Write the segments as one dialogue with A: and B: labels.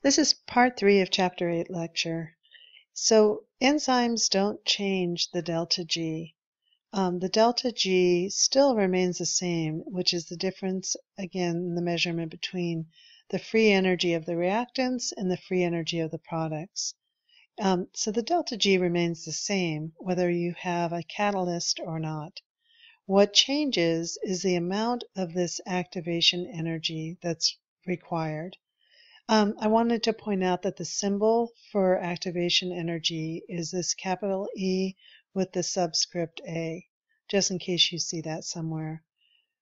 A: This is part 3 of Chapter 8 lecture. So enzymes don't change the delta G. The delta G still remains the same, which is the difference, again, in the measurement between the free energy of the reactants and the free energy of the products. So the delta G remains the same, whether you have a catalyst or not. What changes is the amount of this activation energy that's required. I wanted to point out that the symbol for activation energy is this capital E with the subscript A, just in case you see that somewhere.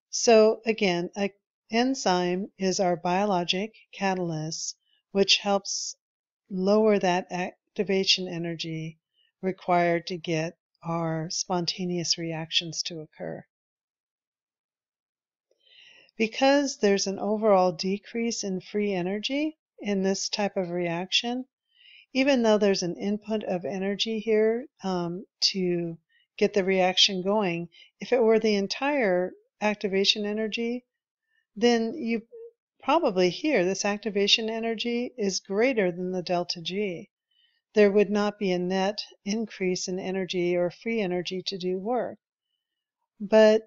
A: So again, an enzyme is our biologic catalyst, which helps lower that activation energy required to get our spontaneous reactions to occur. Because there's an overall decrease in free energy in this type of reaction, even though there's an input of energy here to get the reaction going, if it were the entire activation energy, then you probably hear this activation energy is greater than the delta G. There would not be a net increase in energy or free energy to do work. But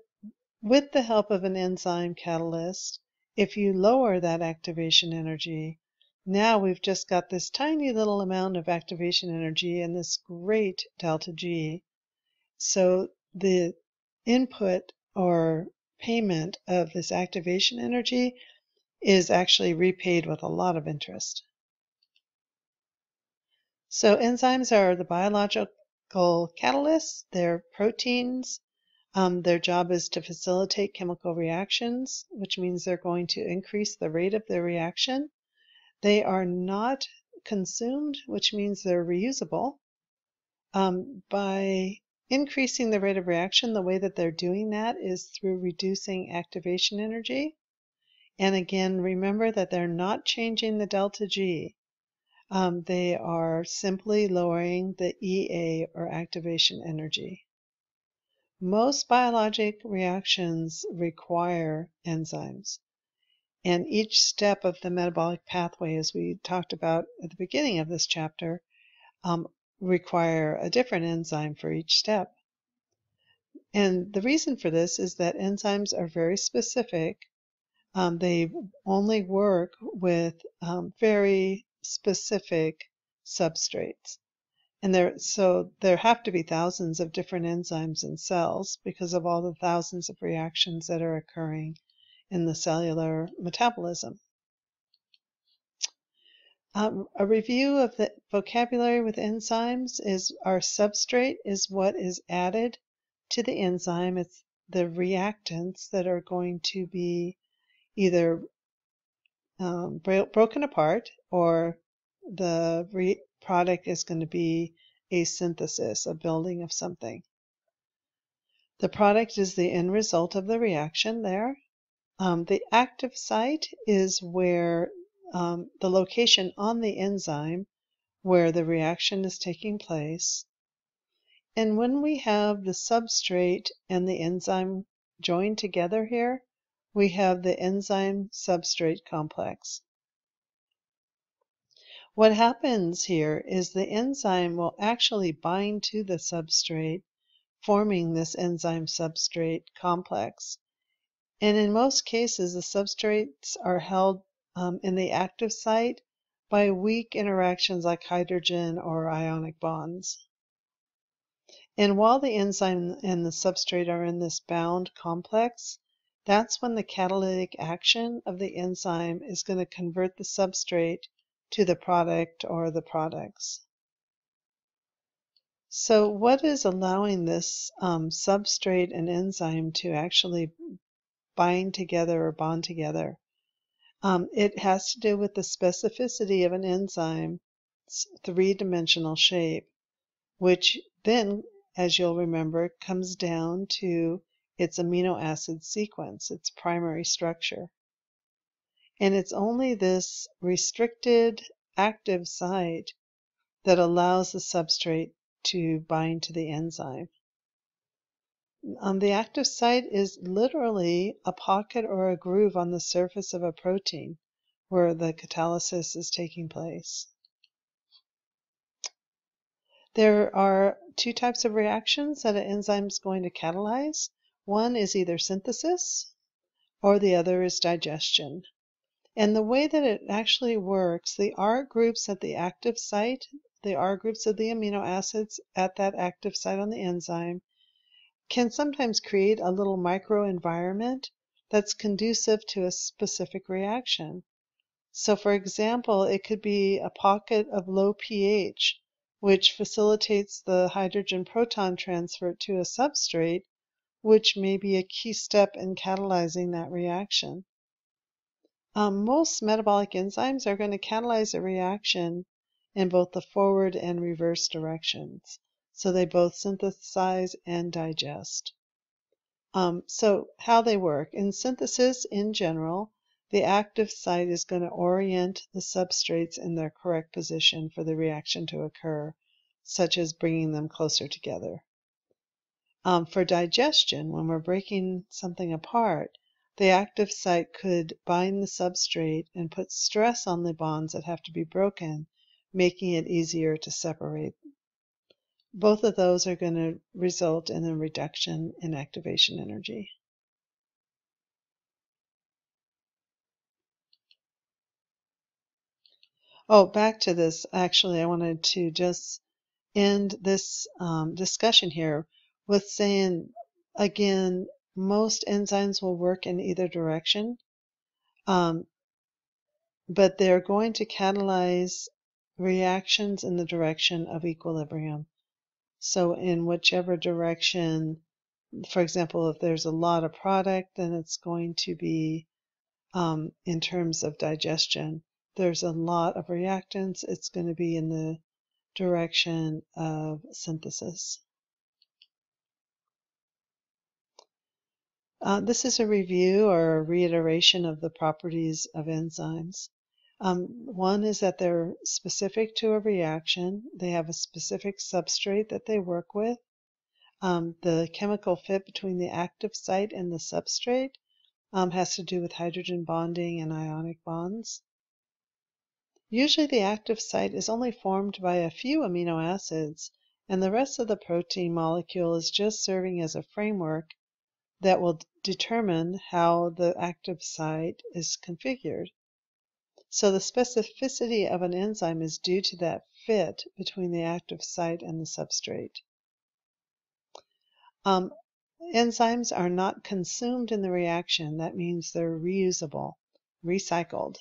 A: with the help of an enzyme catalyst, if you lower that activation energy, now we've just got this tiny little amount of activation energy and this great delta G. So the input or payment of this activation energy is actually repaid with a lot of interest. So enzymes are the biological catalysts. They're proteins. Their job is to facilitate chemical reactions, which means they're going to increase the rate of the reaction. They are not consumed, which means they're reusable. By increasing the rate of reaction, the way that they're doing that is through reducing activation energy. And again, remember that they're not changing the delta G. They are simply lowering the EA, or activation energy. Most biologic reactions require enzymes, and each step of the metabolic pathway, as we talked about at the beginning of this chapter, require a different enzyme for each step. And the reason for this is that enzymes are very specific. They only work with very specific substrates. And there have to be thousands of different enzymes in cells because of all the thousands of reactions that are occurring in the cellular metabolism. A review of the vocabulary with enzymes is our substrate is what is added to the enzyme. It's the reactants that are going to be either broken apart, or the product is going to be a synthesis, a building of something. The product is the end result of the reaction there. The active site is where the location on the enzyme where the reaction is taking place. And when we have the substrate and the enzyme joined together here, we have the enzyme-substrate complex. What happens here is the enzyme will actually bind to the substrate, forming this enzyme-substrate complex. And in most cases, the substrates are held in the active site by weak interactions like hydrogen or ionic bonds. And while the enzyme and the substrate are in this bound complex, that's when the catalytic action of the enzyme is going to convert the substrate to the product or the products. So what is allowing this substrate and enzyme to actually bind together or bond together? It has to do with the specificity of an enzyme's three-dimensional shape, which then, as you'll remember, comes down to its amino acid sequence, its primary structure. And it's only this restricted active site that allows the substrate to bind to the enzyme. The active site is literally a pocket or a groove on the surface of a protein where the catalysis is taking place. There are two types of reactions that an enzyme is going to catalyze. One is either synthesis, or the other is digestion. And the way that it actually works, the R groups at the active site, the R groups of the amino acids at that active site on the enzyme, can sometimes create a little microenvironment that's conducive to a specific reaction. So for example, it could be a pocket of low pH, which facilitates the hydrogen proton transfer to a substrate, which may be a key step in catalyzing that reaction. Most metabolic enzymes are going to catalyze a reaction in both the forward and reverse directions. So they both synthesize and digest. So how they work. In synthesis, in general, the active site is going to orient the substrates in their correct position for the reaction to occur, such as bringing them closer together. For digestion, when we're breaking something apart, the active site could bind the substrate and put stress on the bonds that have to be broken, making it easier to separate. Both of those are going to result in a reduction in activation energy. Oh, back to this. Actually, I wanted to just end this discussion here with saying, again, most enzymes will work in either direction, but they're going to catalyze reactions in the direction of equilibrium. So in whichever direction, for example, if there's a lot of product, then it's going to be, in terms of digestion, there's a lot of reactants, it's going to be in the direction of synthesis. This is a review or a reiteration of the properties of enzymes. One is that they're specific to a reaction. They have a specific substrate that they work with. The chemical fit between the active site and the substrate has to do with hydrogen bonding and ionic bonds. Usually the active site is only formed by a few amino acids, and the rest of the protein molecule is just serving as a framework that will determine how the active site is configured. So the specificity of an enzyme is due to that fit between the active site and the substrate. Enzymes are not consumed in the reaction. That means they're reusable, recycled.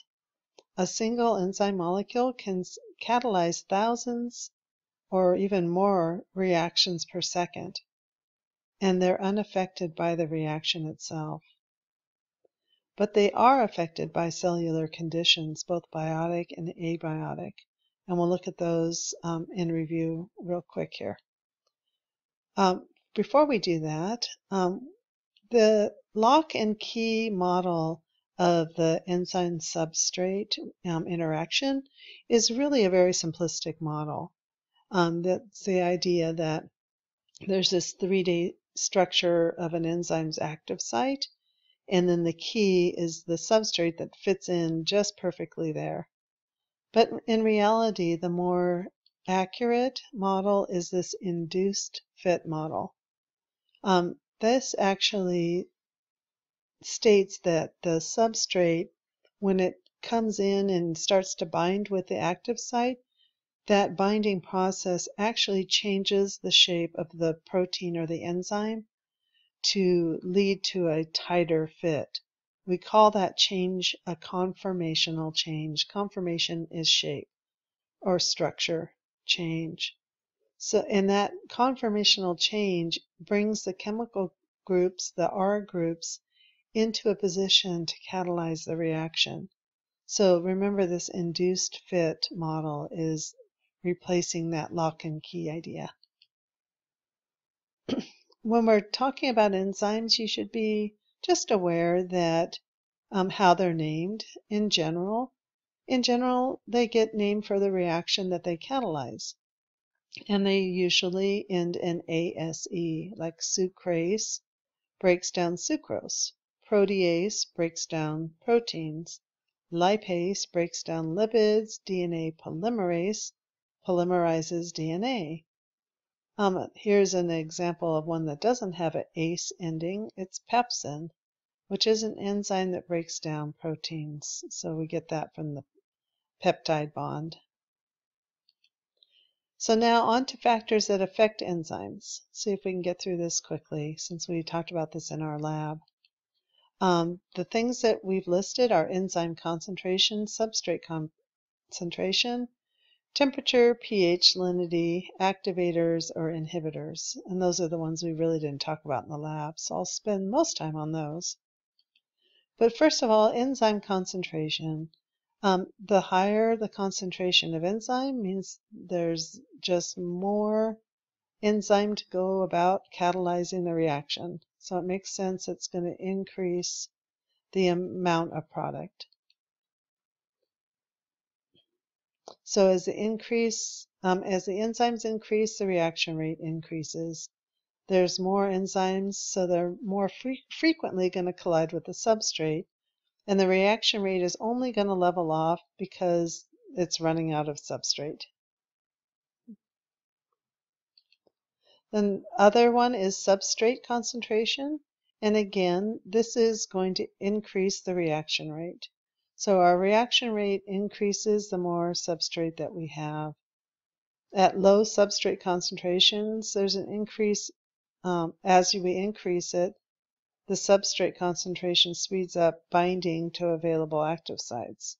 A: A single enzyme molecule can catalyze thousands or even more reactions per second, and they're unaffected by the reaction itself. But they are affected by cellular conditions, both biotic and abiotic, and we'll look at those in review real quick here. Before we do that, the lock and key model of the enzyme substrate interaction is really a very simplistic model. That's the idea that there's this 3D structure of an enzyme's active site, and then the key is the substrate that fits in just perfectly there. But in reality, the more accurate model is this induced fit model. This actually states that the substrate, when it comes in and starts to bind with the active site, that binding process actually changes the shape of the protein or the enzyme to lead to a tighter fit. We call that change a conformational change. Conformation is shape or structure change. So, and that conformational change brings the chemical groups, the R groups, into a position to catalyze the reaction. So remember, this induced fit model is replacing that lock and key idea. When we're talking about enzymes, you should be just aware that how they're named in general. In general, they get named for the reaction that they catalyze. And they usually end in ASE, like sucrase breaks down sucrose. Protease breaks down proteins, Lipase breaks down lipids. DNA polymerase polymerizes DNA. Here's an example of one that doesn't have an ACE ending. It's pepsin, which is an enzyme that breaks down proteins. So we get that from the peptide bond. So now on to factors that affect enzymes. See if we can get through this quickly since we talked about this in our lab. The things that we've listed are enzyme concentration, substrate concentration, temperature, pH, salinity, activators, or inhibitors. And those are the ones we really didn't talk about in the lab, so I'll spend most time on those. But first of all, enzyme concentration. The higher the concentration of enzyme means there's just more enzyme to go about catalyzing the reaction. So it makes sense it's going to increase the amount of product. So as the enzymes increase, the reaction rate increases. There's more enzymes, so they're more frequently going to collide with the substrate, and the reaction rate is only going to level off because it's running out of substrate. Then other one is substrate concentration, and again, this is going to increase the reaction rate. So our reaction rate increases the more substrate that we have. At low substrate concentrations, there's an increase. As we increase it, the substrate concentration speeds up binding to available active sites.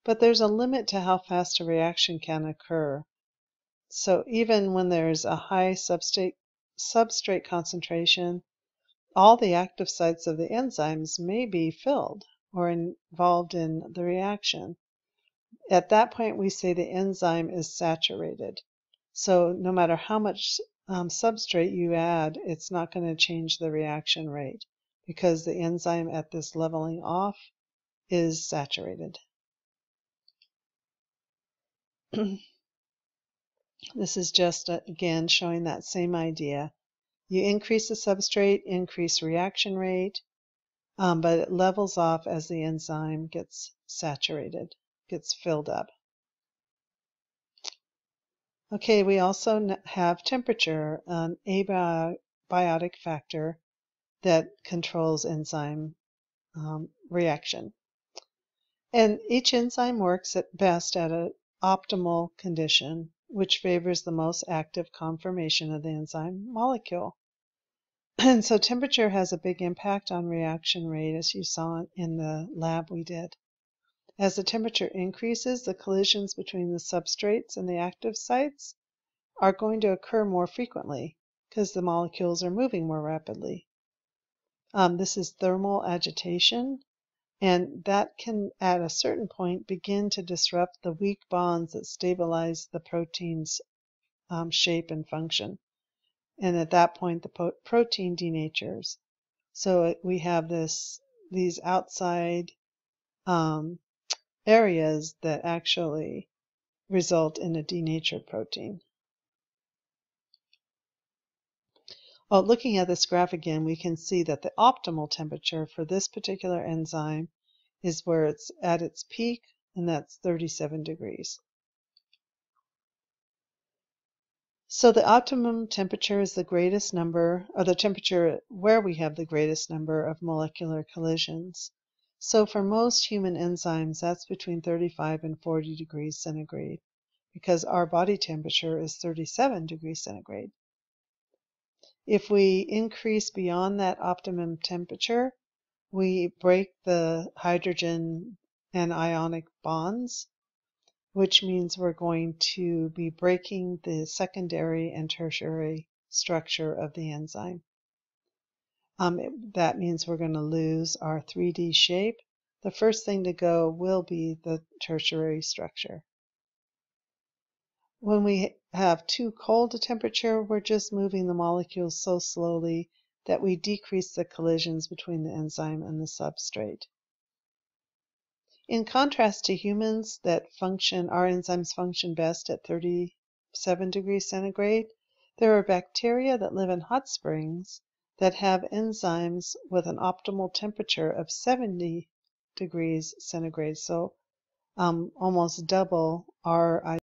A: But there's a limit to how fast a reaction can occur. So even when there's a high substrate concentration, all the active sites of the enzymes may be filled or involved in the reaction. At that point, we say the enzyme is saturated. So no matter how much substrate you add, it's not going to change the reaction rate because the enzyme at this leveling off is saturated. This is just, again, showing that same idea. You increase the substrate, increase reaction rate, but it levels off as the enzyme gets saturated, gets filled up. Okay, we also have temperature, an abiotic factor that controls enzyme reaction. And each enzyme works at best at an optimal condition, which favors the most active conformation of the enzyme molecule. And so temperature has a big impact on reaction rate, as you saw in the lab we did. As the temperature increases, the collisions between the substrates and the active sites are going to occur more frequently because the molecules are moving more rapidly. This is thermal agitation, and that can, at a certain point, begin to disrupt the weak bonds that stabilize the protein's shape and function. And at that point, the protein denatures. So we have these outside areas that actually result in a denatured protein. Well, looking at this graph again, we can see that the optimal temperature for this particular enzyme is where it's at its peak, and that's 37 degrees. So the optimum temperature is the greatest number, or the temperature where we have the greatest number of molecular collisions. So for most human enzymes, that's between 35 and 40 degrees centigrade, because our body temperature is 37 degrees centigrade. If we increase beyond that optimum temperature, we break the hydrogen and ionic bonds, which means we're going to be breaking the secondary and tertiary structure of the enzyme. That means we're going to lose our 3D shape. The first thing to go will be the tertiary structure. When we have too cold a temperature, we're just moving the molecules so slowly that we decrease the collisions between the enzyme and the substrate. In contrast to humans that our enzymes function best at 37 degrees centigrade, there are bacteria that live in hot springs that have enzymes with an optimal temperature of 70 degrees centigrade. So almost double our